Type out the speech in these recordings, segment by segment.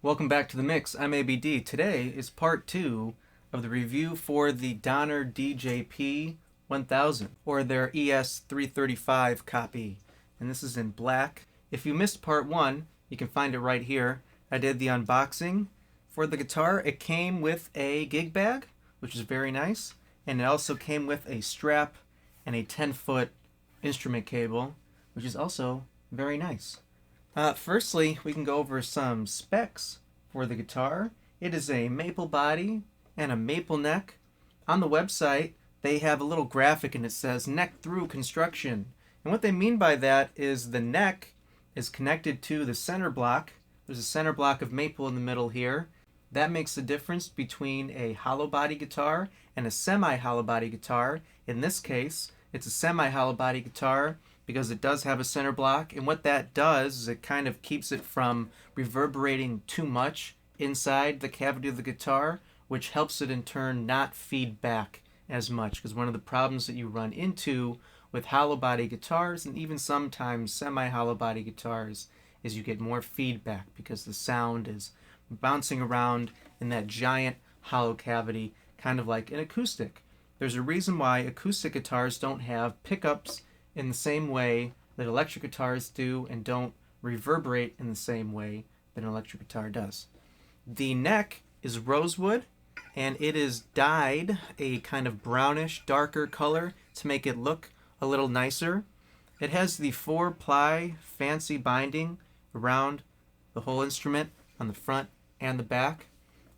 Welcome back to the mix. I'm ABD. Today is part 2 of the review for the Donner DJP 1000, or their ES-335 copy. And this is in black. If you missed part 1, you can find it right here. I did the unboxing for the guitar. It came with a gig bag, which is very nice. And it also came with a strap and a 10-foot instrument cable, which is also very nice. Firstly, we can go over some specs for the guitar. It is a maple body and a maple neck. On the website, they have a little graphic and it says neck through construction. And what they mean by that is the neck is connected to the center block. There's a center block of maple in the middle here. That makes the difference between a hollow body guitar and a semi-hollow body guitar. In this case, it's a semi-hollow body guitar because it does have a center block, and what that does is it kind of keeps it from reverberating too much inside the cavity of the guitar, which helps it in turn not feed back as much, because one of the problems that you run into with hollow body guitars and even sometimes semi-hollow body guitars is you get more feedback because the sound is bouncing around in that giant hollow cavity, kind of like an acoustic. There's a reason why acoustic guitars don't have pickups in the same way that electric guitars do and don't reverberate in the same way that an electric guitar does. The neck is rosewood and it is dyed a kind of brownish, darker color to make it look a little nicer. It has the 4-ply fancy binding around the whole instrument on the front and the back,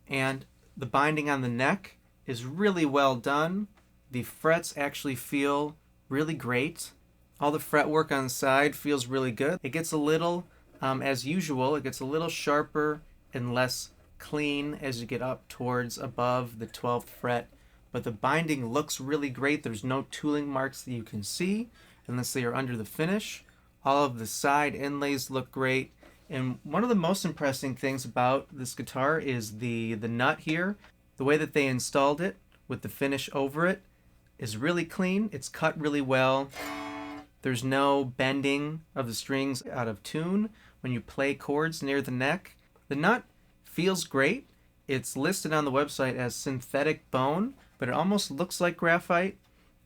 and the binding on the neck is really well done. The frets actually feel really great. All the fretwork on the side feels really good. It gets a little, as usual, it gets a little sharper and less clean as you get up towards above the 12th fret, but the binding looks really great. There's no tooling marks that you can see unless they are under the finish. All of the side inlays look great, and one of the most impressive things about this guitar is the nut here. The way that they installed it with the finish over it is really clean. It's cut really well. There's no bending of the strings out of tune when you play chords near the neck. The nut feels great. It's listed on the website as synthetic bone, but it almost looks like graphite,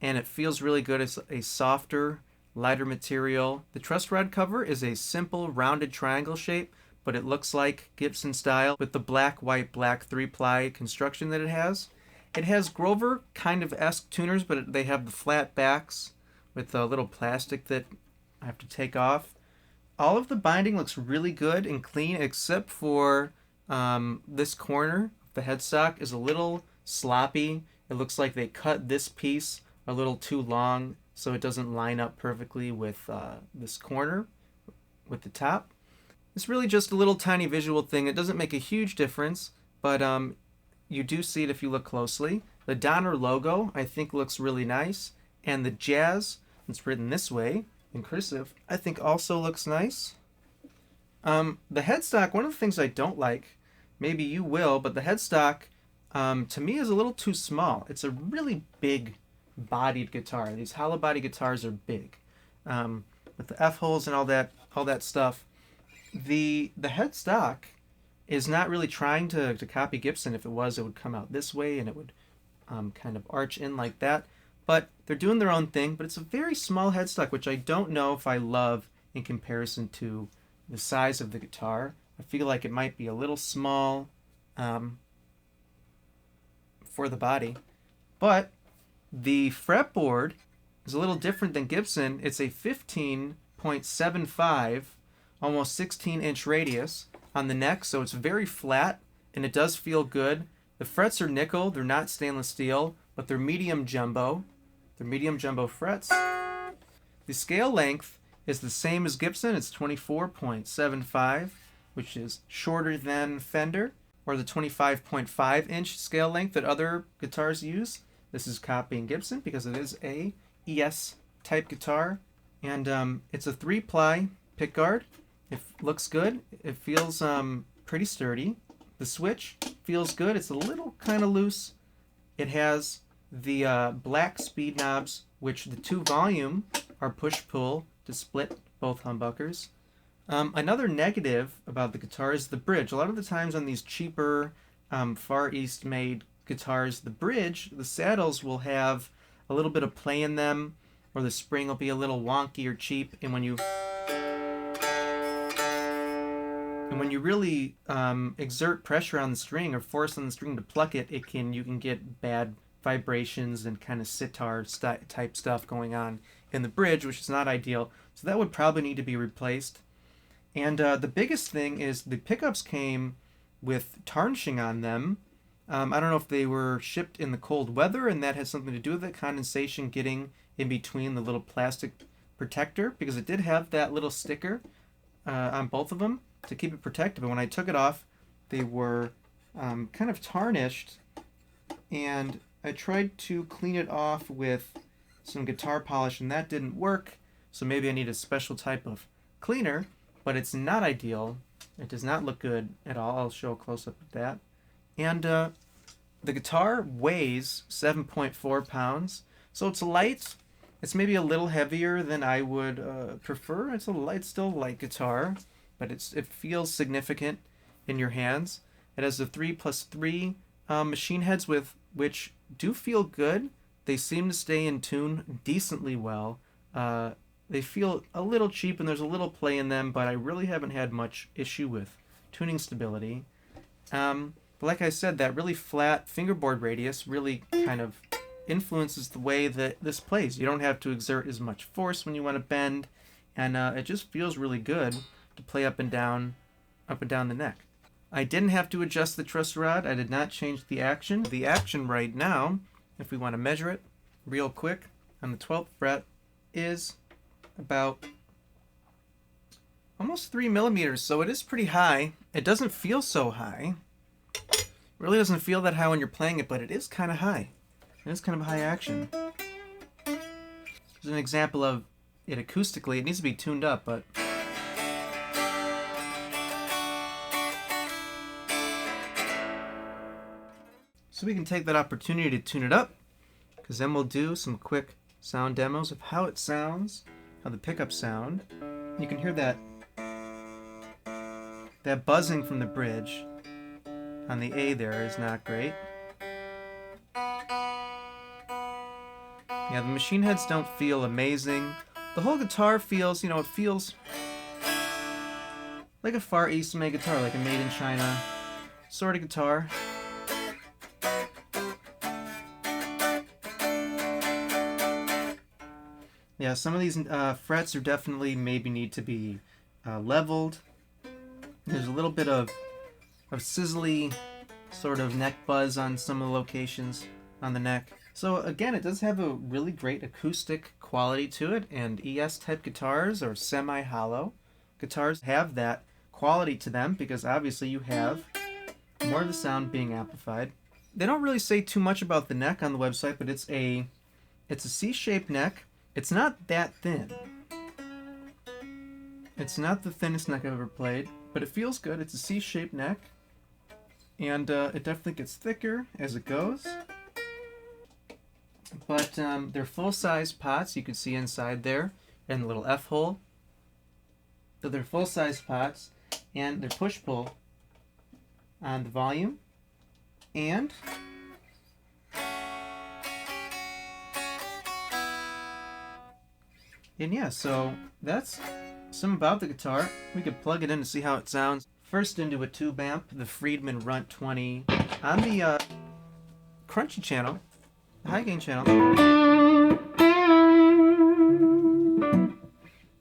and it feels really good. It's a softer, lighter material. The truss rod cover is a simple rounded triangle shape, but it looks like Gibson style with the black, white, black 3-ply construction that it has. It has Grover kind of esque tuners, but they have the flat backs with a little plastic that I have to take off. All of the binding looks really good and clean, except for this corner. The headstock is a little sloppy. It looks like they cut this piece a little too long, so it doesn't line up perfectly with this corner with the top. It's really just a little tiny visual thing. It doesn't make a huge difference, but you do see it if you look closely. The Donner logo, I think, looks really nice. And the Jazz, it's written this way, in cursive, I think also looks nice. The headstock, one of the things I don't like, maybe you will, but the headstock, to me, is a little too small. It's a really big bodied guitar. These hollow body guitars are big, with the F-holes and all that stuff. The headstock is not really trying to copy Gibson. If it was, it would come out this way and it would kind of arch in like that. But they're doing their own thing, but it's a very small headstock, which I don't know if I love in comparison to the size of the guitar. I feel like it might be a little small for the body. But the fretboard is a little different than Gibson. It's a 15.75, almost 16-inch radius on the neck, so it's very flat, and it does feel good. The frets are nickel. They're not stainless steel, but they're medium jumbo. They're medium jumbo frets. The scale length is the same as Gibson. It's 24.75, which is shorter than Fender, or the 25.5-inch scale length that other guitars use. This is copying Gibson because it is a ES-type guitar, and it's a 3-ply pickguard. It looks good. It feels pretty sturdy. The switch feels good. It's a little kind of loose. It has the black speed knobs, which the 2 volume are push-pull to split both humbuckers. Another negative about the guitar is the bridge. A lot of the times on these cheaper Far East made guitars, the bridge, the saddles will have a little bit of play in them, or the spring will be a little wonky or cheap, and when you really exert pressure on the string or force on the string to pluck it, you can get bad vibrations and kind of sitar type stuff going on in the bridge, which is not ideal. So that would probably need to be replaced. And the biggest thing is the pickups came with tarnishing on them. I don't know if they were shipped in the cold weather and that has something to do with it, condensation getting in between the little plastic protector, because it did have that little sticker on both of them to keep it protected. But when I took it off, they were kind of tarnished, and I tried to clean it off with some guitar polish and that didn't work. So maybe I need a special type of cleaner, but it's not ideal. It does not look good at all. I'll show a close-up of that. And the guitar weighs 7.4 pounds, so it's light. It's maybe a little heavier than I would prefer. It's still a light guitar, but it feels significant in your hands. It has the 3+3 machine heads which do feel good. They seem to stay in tune decently well. They feel a little cheap and there's a little play in them, but I really haven't had much issue with tuning stability. But like I said, that really flat fingerboard radius really kind of influences the way that this plays. You don't have to exert as much force when you want to bend, and it just feels really good to play up and down the neck. I didn't have to adjust the truss rod. I did not change the action. The action right now, if we want to measure it real quick, on the 12th fret is about almost 3 millimeters, so it is pretty high. It doesn't feel so high. It really doesn't feel that high when you're playing it, but it is kind of high. It is kind of high action. There's an example of it acoustically. It needs to be tuned up, but so we can take that opportunity to tune it up, because then we'll do some quick sound demos of how it sounds, how the pickups sound. You can hear that buzzing from the bridge on the A there is not great. Yeah, the machine heads don't feel amazing. The whole guitar feels, it feels like a Far East made guitar, like a made in China sort of guitar. Yeah, some of these frets are definitely maybe need to be leveled. There's a little bit of sizzly sort of neck buzz on some of the locations on the neck. So again, it does have a really great acoustic quality to it, and ES type guitars or semi-hollow guitars have that quality to them because obviously you have more of the sound being amplified. They don't really say too much about the neck on the website, but it's a C-shaped neck. It's not that thin. It's not the thinnest neck I've ever played, but it feels good. It's a C-shaped neck, and it definitely gets thicker as it goes. But they're full-size pots. You can see inside there, and the little F-hole. So they're full-size pots, and they're push-pull on the volume. And yeah, so that's some about the guitar. We could plug it in to see how it sounds. First into a tube amp, the Friedman Runt 20 on the crunchy channel, the high gain channel.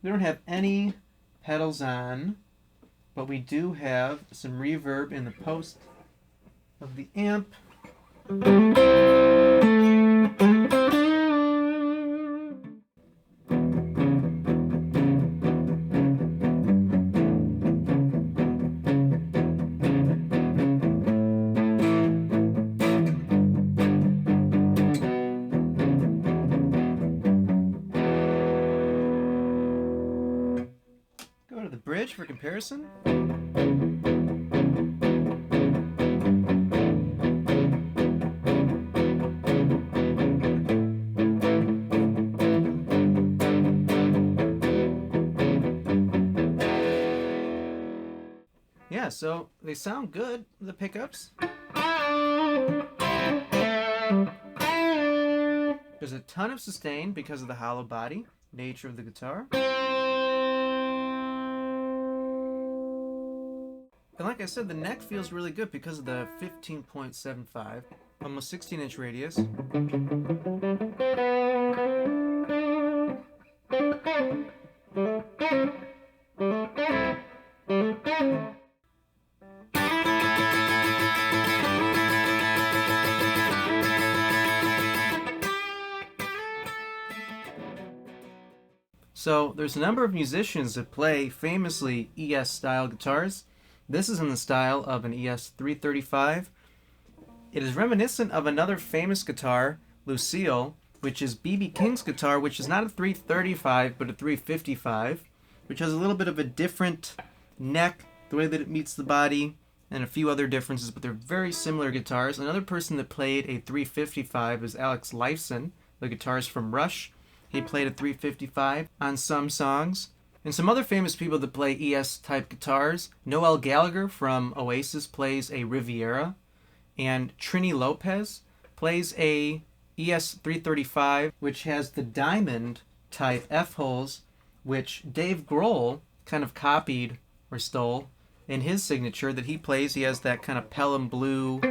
We don't have any pedals on, but we do have some reverb in the post of the amp. Go to the bridge for comparison. yeah, so they sound good, the pickups. There's a ton of sustain because of the hollow body nature of the guitar. And like I said, the neck feels really good because of the 15.75, almost 16-inch radius. So there's a number of musicians that play famously ES-style guitars. This is in the style of an ES-335. It is reminiscent of another famous guitar, Lucille, which is B.B. King's guitar, which is not a 335 but a 355, which has a little bit of a different neck, the way that it meets the body, and a few other differences, but they're very similar guitars. Another person that played a 355 is Alex Lifeson, the guitarist from Rush. He played a 355 on some songs. And some other famous people that play ES-type guitars, Noel Gallagher from Oasis plays a Riviera, and Trini Lopez plays a ES-335, which has the diamond-type F-holes, which Dave Grohl kind of copied or stole in his signature that he plays. He has that kind of Pelham blue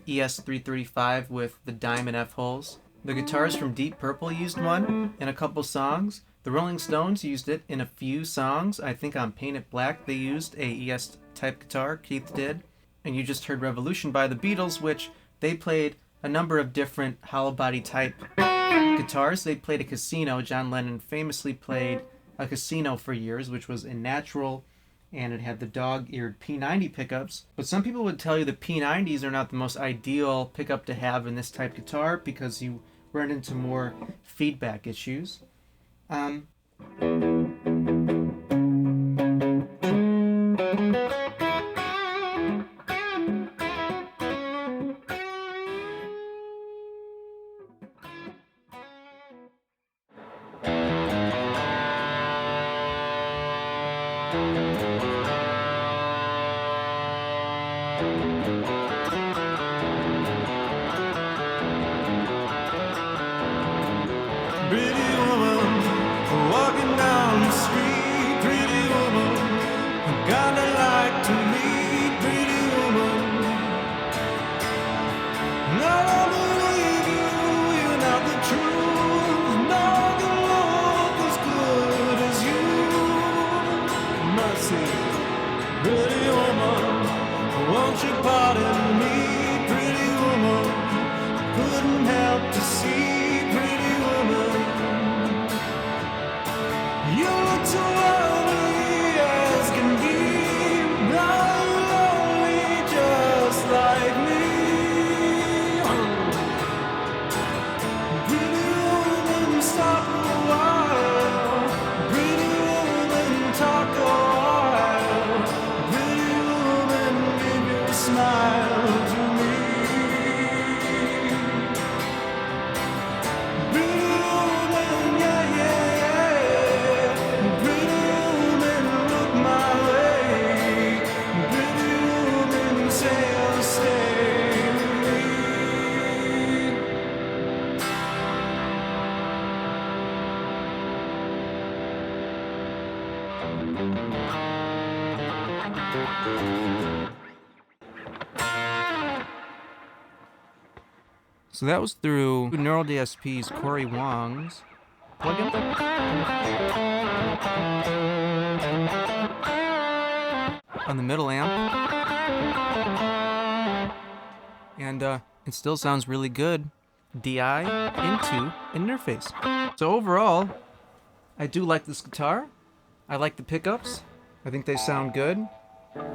ES-335 with the diamond F-holes. The guitarist from Deep Purple used one in a couple songs. The Rolling Stones used it in a few songs. I think on Paint It Black they used a ES-type guitar, Keith did. And you just heard Revolution by the Beatles, which they played a number of different hollow body type guitars. They played a Casino. John Lennon famously played a Casino for years, which was in natural, and it had the dog-eared P90 pickups. But some people would tell you the P90s are not the most ideal pickup to have in this type guitar because you run into more feedback issues. Pretty woman, walking down the street. Pretty woman, kinda like to meet. Pretty woman, no, I don't believe you, you're not the truth. No one can look as good as you. Mercy, pretty woman, won't you pardon me? Pretty woman, couldn't help to see. You look so lovely as can be. Now you're lonely just like me. Pretty woman, stop a while. Pretty woman, talk a while. Pretty woman, give your smile to me. Pretty woman, yeah, yeah, yeah. Pretty woman, look my way. Pretty woman, say you'll stay with me. So that was through Neural DSP's Corey Wong's plugin. On the middle amp. And it still sounds really good. DI into an interface. So overall, I do like this guitar. I like the pickups. I think they sound good.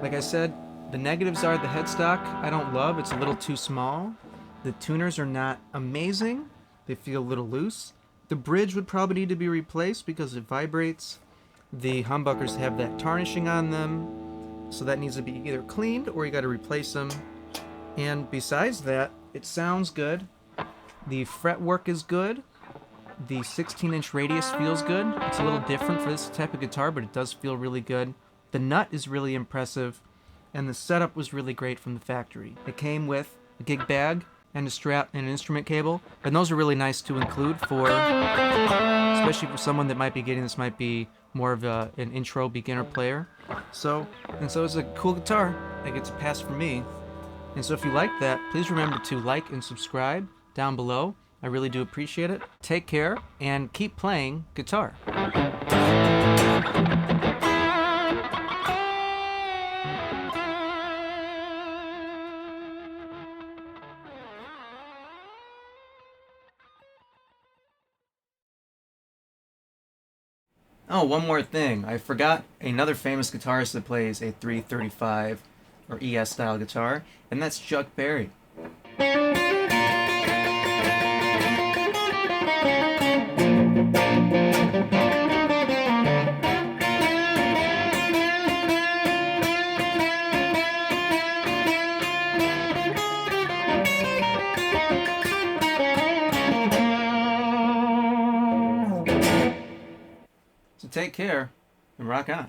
Like I said, the negatives are the headstock I don't love. It's a little too small. The tuners are not amazing. They feel a little loose. The bridge would probably need to be replaced because it vibrates. The humbuckers have that tarnishing on them, so that needs to be either cleaned or you got to replace them. And besides that, it sounds good. The fretwork is good. The 16-inch radius feels good. It's a little different for this type of guitar, but it does feel really good. The nut is really impressive. and the setup was really great from the factory. It came with a gig bag and a strap and an instrument cable, and those are really nice to include for, especially for someone that might be getting this, might be more of an intro beginner player. So it's a cool guitar that gets a pass from me. And so if you like that, please remember to like and subscribe down below. I really do appreciate it. Take care and keep playing guitar. Oh, one more thing. I forgot another famous guitarist that plays a 335 or ES style guitar, and that's Chuck Berry. So take care and rock on.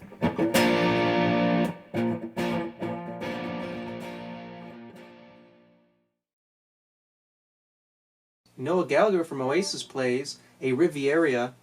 Noah Gallagher from Oasis plays a Riviera